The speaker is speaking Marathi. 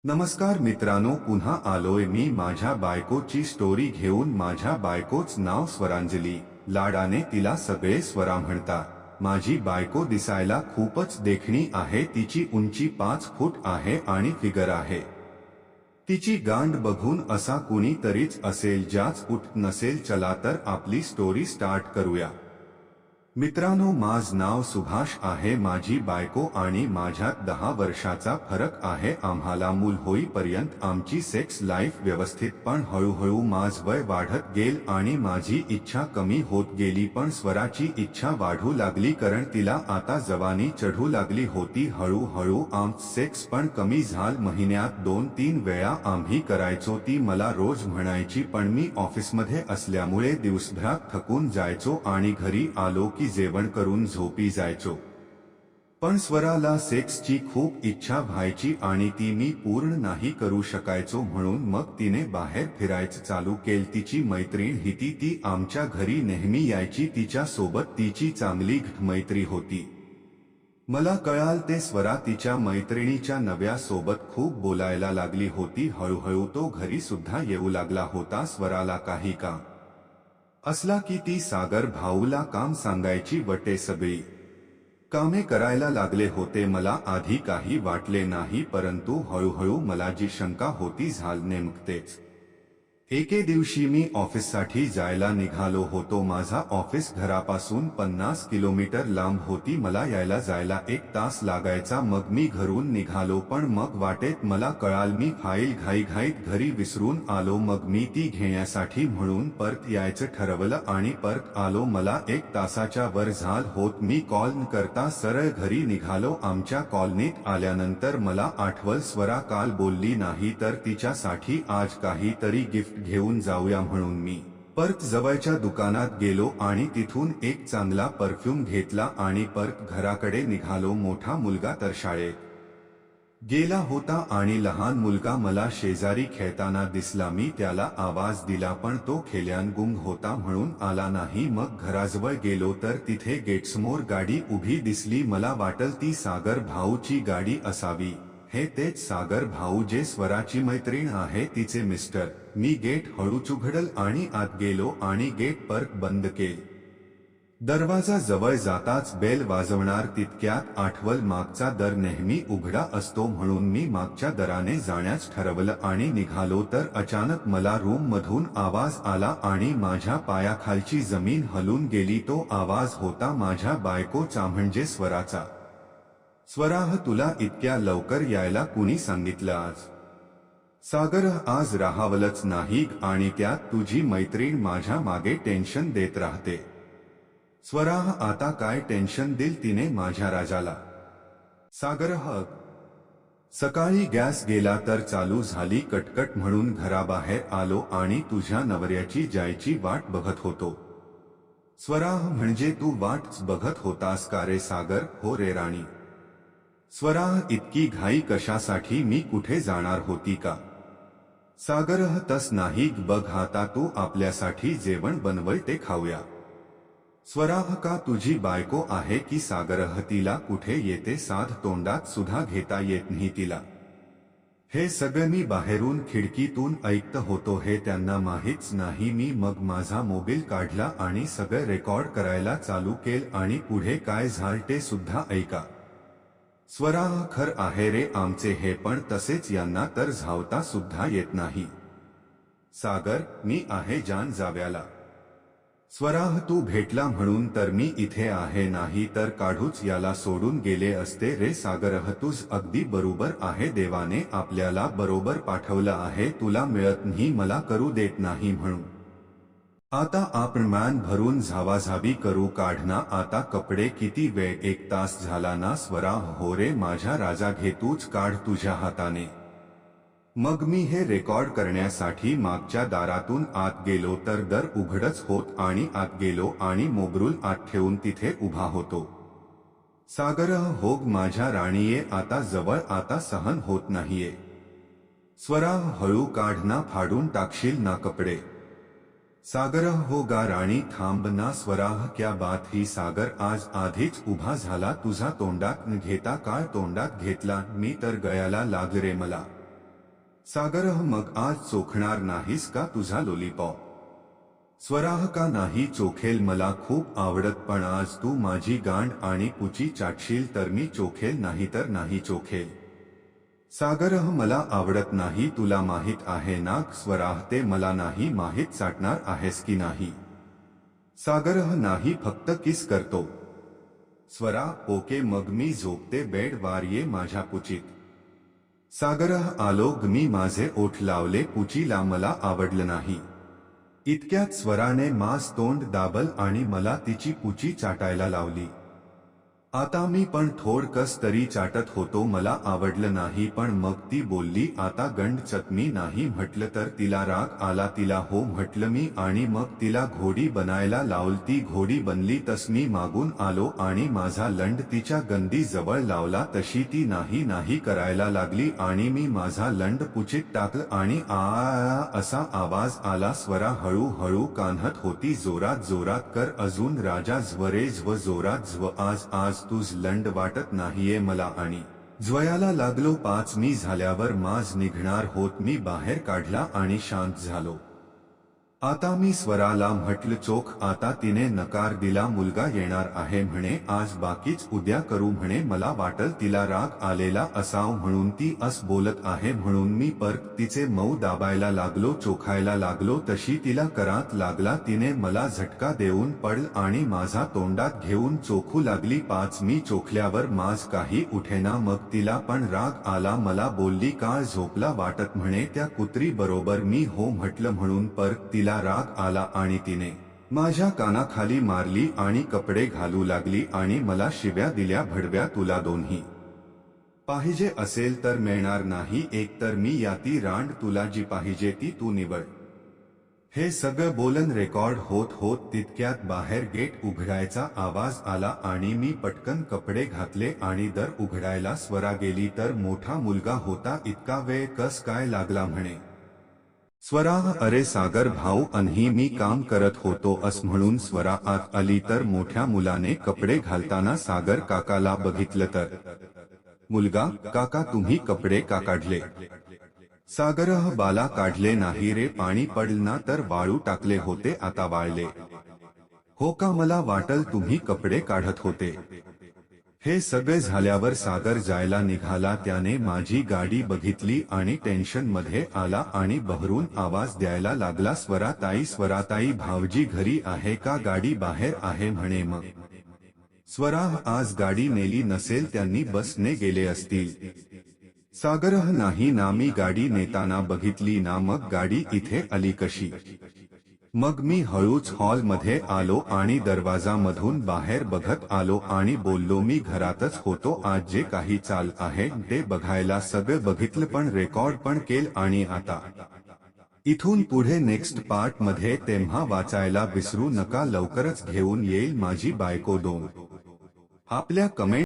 नमस्कार मित्रांनो, पुन्हा आलोय मी माझ्या बायकोची स्टोरी घेऊन। माझ्या बायकोच नाव स्वरांजली, लाडाने तिला सगळे स्वरा म्हणतात। माझी बायको दिसायला खूपच देखणी आहे। तिची उंची 5 फूट आहे आणि फिगर आहे। तिची गांड बघून असा कुणीतरीच असेल ज्याच उठ नसेल। चला तर आपली स्टोरी स्टार्ट करूया। मित्रांनो, माझं नाव सुभाष आहे। माझी बायको आणि माझ्यात 10 वर्षाचा फरक आहे। आम्हाला मूल होईपर्यंत आमची सेक्स लाईफ व्यवस्थित, पण हळूहळू माझं वय वाढत गेल आणि माझी इच्छा कमी होत गेली। पण स्वराची इच्छा वाढू लागली, कारण तिला आता जवानी चढू लागली होती। हळूहळू आमचं सेक्स पण कमी झालं। महिन्यात 2-3 वेळा आम्ही करायचो। ती मला रोज म्हणायची, पण मी ऑफिसमध्ये असल्यामुळे दिवसभरात थकून जायचो आणि घरी आलो की जेवण करून झोपी जायचो। पण स्वराला सेक्सची खूप इच्छा व्हायची आणि ती मी पूर्ण नाही करू शकायचो। म्हणून मग तिने बाहेर फिरायचं चालू केलं। तिची मैत्रीण होती, ती आमच्या घरी नेहमी यायची। तिच्या सोबत तिची चांगली मैत्री होती। मला कळालं ते स्वरा तिच्या मैत्रिणीच्या नव्या सोबत खूप बोलायला लागली होती। हळूहळू तो घरी सुद्धा येऊ लागला होता। स्वराला काही काम असला की ती सागर भाऊला काम सांगायची व ते सगळी कामे करायला लागले होते। मला आधी काही वाटले नाही, परंतु हळूहळू मला जी शंका होती झालं नेमकं तेच। एके दिवशी मी ऑफिससाठी जायला निघालो होतो। माझा ऑफिस घरापासून 50 किलोमीटर लांब होती। मला यायला जायला 1 तास लागायचा। मग मी घरून निघालो, पण मग वाटेत मला कळालं मी फाईल घाईघाईत घरी विसरून आलो। मग मी ती घेण्यासाठी म्हणून परत यायचं ठरवलं आणि परत आलो। मला 1 तासाच्या वर झालं होत। मी कॉल न करता सरळ घरी निघालो। आमच्या कॉलनीत आल्यानंतर मला आठवलं, स्वरा काल बोलली नाही तर तिच्यासाठी आज काहीतरी गिफ्ट घेऊन जाऊया म्हणून मी परत जवळच्या दुकानात गेलो आणि तिथून एक चांगला परफ्यूम घेतला आणि परत घराकडे निघालो। मोठा मुलगा तर शाळेत गेला होता आणि लहान मुलगा मला शेजारी खेळताना दिसला। मी त्याला आवाज दिला, पण तो खेळ्यान गुंग होता म्हणून आला नाही। मग घराजवळ गेलो तर तिथे गेटसमोर गाडी उभी दिसली। मला वाटलं ती सागर भाऊची गाडी असावी। हे तेच सागर भाऊ जे स्वराची मैत्रीण आहे, तिचे मिस्टर। मी गेट हळूच उघडलं आणि आत गेलो आणि गेट परत बंद केलं। दरवाजा जवळ जाताच बेल वाजवणार तितक्यात आठवलं, मागचा दर नेहमी उघडा असतो। म्हणून मी मागच्या दराने जाण्यास ठरवलं आणि निघालो तर अचानक मला रूम मधून आवाज आला आणि माझ्या पायाखालची जमीन हलून गेली। तो आवाज होता माझ्या बायकोचा, म्हणजे स्वराचा। स्वराह, तुला इतक्या लवकर यायला कुणी सांगितलं आज? सागर, आज राहावलंच नाही आणि त्यात तुझी मैत्रीण माझ्या मागे टेन्शन देत राहते। स्वराह, आता काय टेन्शन दिल तिने माझ्या राजाला? सागर, सकाळी गॅस गेला तर चालू झाली कटकट म्हणून घराबाहेर आलो आणि तुझ्या नवऱ्याची जायची वाट बघत होतो। स्वराह, म्हणजे तू वाटच बघत होतास का रे? सागर, हो रे राणी। स्वराह, इतकी घाई कशासाठी? मी कुठे जाणार होती का? सागर, तस नाही बघ, आता तू आपल्यासाठी जेवण बनवय ते खाऊया। स्वराह, का तुझी बायको आहे की? सागर, तिला कुठे येते साध तोंडात सुद्धा घेता येत नाही तिला। हे सगळं मी बाहेरून खिडकीतून ऐकत होतो, हे त्यांना माहीतच नाही। मी मग माझा मोबाईल काढला आणि सगळं रेकॉर्ड करायला चालू केलं आणि पुढे काय झालं ते सुद्धा ऐका। स्वराह, खर आहे रे आमचे हे, पण तसेच यांना तर धावता सुद्धा येत नाही। सागर, मी आहे जान जाव्याला। स्वराह, तू भेटला म्हणून तर मी इथे आहे, नाही तर काढूच याला सोडून गेले असते रे। सागर, तुझ अगदी बरोबर आहे। देवाने आपल्याला बरोबर पाठवलं आहे। तुला मिळत नाही, मला करू देत नाही म्हणून आता आपण मान भरून झावाझावी करू। काढना आता कपडे। किती वेळ? 1 तास झाला ना? स्वरा, हो रे माझ्या राजा, घे तूच काढ तुझ्या हाताने। मग मी हे रेकॉर्ड करण्यासाठी मागच्या दारातून आत गेलो तर दर उघडच होत आणि आत गेलो आणि मोबाईल आत ठेवून तिथे उभा होतो। सागर, हो माझ्या राणीये, आता जवळ, आता सहन होत नाहीये। स्वरा, हळू काढ ना, फाडून टाकशील ना कपडे। सागर, हो गा राणी, थांब ना। स्वराह, क्या बात ही? सागर आज आधीच उभा झाला। तुझा तोंडात न घेता काय तोंडात घेतला? मी तर गळ्याला लाग रे मला। सागरह मग आज चोखणार नाहीस का तुझा लॉलीपॉप? स्वराह का नाही चोखेल मला खूप आवडत पण आज तू माझी गांड आणि पुची चाटशील तर मी चोखेल नाही तर नाही चोखेल. सागरह मला आवडत नाही तुला माहित आहे ना स्वराह ते मला नाही माहित चाटणार आहेस की नाही. सागरह नाही फक्त किस करतो. स्वरा ओके मग मी झोपते बेड वार ये माझ्या पुचीत. सागरह आलो ग मी माझे ओठ लावले पुचीला मला आवडलं नाही. इतक्यात स्वराने मास तोंड दाबल आणि मला तिची पुची चाटायला लावली. आता मी पण थोड कस तरी चाटत होतो मला आवडलं नाही पण मग ती बोलली आता गंडचत मी नाही म्हटलं तर तिला राग आला तिला हो म्हटलं मी आणि मग तिला घोडी बनायला लावल ती घोडी बनली तस मी मागून आलो आणि माझा लंड तिच्या गंदी जवळ लावला तशी ती नाही नाही करायला लागली आणि मी माझा लंड पुचीत टाकलं आणि आ असा आवाज आला. स्वरा हळूहळू कान्हत होती जोरात जोरात कर अजून राजा ज्वरे ज्व जोरात ज्व आज आज तुझ लंड वाटत नाहीये मला आणि ज्वयाला लागलो 5 मी झाल्यावर माज निघणार होत मी बाहेर काढला आणि शांत झालो. आता मी स्वराला म्हटलं चोख आता तिने नकार दिला मुलगा येणार आहे म्हणे आज बाकीच उद्या करू म्हणे मला वाटल तिला राग आलेला असाव म्हणून ती अस बोलत आहे म्हणून मी परत तिचे मऊ दाबायला लागलो चोखायला लागलो तशी तिला करात लागला तिने मला झटका देऊन पडल आणि माझा तोंडात घेऊन चोखू लागली. 5 मी चोखल्यावर माज काही उठेना मग तिला पण राग आला मला बोलली काळ झोपला वाटत म्हणे त्या कुत्री बरोबर मी हो म्हटलं म्हणून परत तिला राग आला आणि तिने माझ्या कानाखाली मारली आणि कपडे घालू लागली आणि मला शिव्या दिल्या भडव्या तुला दोन्ही पाहिजे असेल तर मिळणार नाही एक तर मी याती रांड तुला जी पाहिजे ती तू निवड. हे सगळं बोलन रेकॉर्ड होत होत तितक्यात बाहेर गेट उघडायचा आवाज आला आणि मी पटकन कपडे घातले आणि दर उघडायला स्वरा गेली तर मोठा मुलगा होता. इतका वेळ कस काय लागला म्हणे. स्वरा अरे सागर भाऊ अनही मी काम करत होतो अस म्हणून स्वरा आत आली तर मोठ्या मुलाने कपडे घालताना सागर काकाला बघितलं तर मुलगा काका तुम्ही कपडे का काढले? सागरह बाला काढले नाही रे पाणी पडल ना तर वाळू टाकले होते आता वाळले. हो का मला वाटल तुम्ही कपडे काढत होते. हे सगळे झाल्यावर सागर जायला निघाला त्याने माझी गाडी बघितली आणि टेन्शन मध्ये आला आणि बहरून आवाज द्यायला लागला स्वराताई भावजी घरी आहे का गाडी बाहेर आहे म्हणे. मग स्वरा आज गाडी नेली नसेल त्यांनी बसने गेले असतील. सागरह नाही ना मी गाडी नेताना बघितली ना मग गाडी इथे आली कशी. मग मी हळूच हॉल मध्ये आलो आणि दरवाजामधून बाहेर बघत आलो आणि बोललो मी घरातच होतो आज जे काही चाल आहे ते बघायला सगळं बघितलं पण रेकॉर्ड पण केल आणि आता इथून पुढे नेक्स्ट पार्ट मध्ये तेव्हा वाचायला विसरू नका लवकरच घेऊन येईल माझी बायको 2. आपल्या कमेंट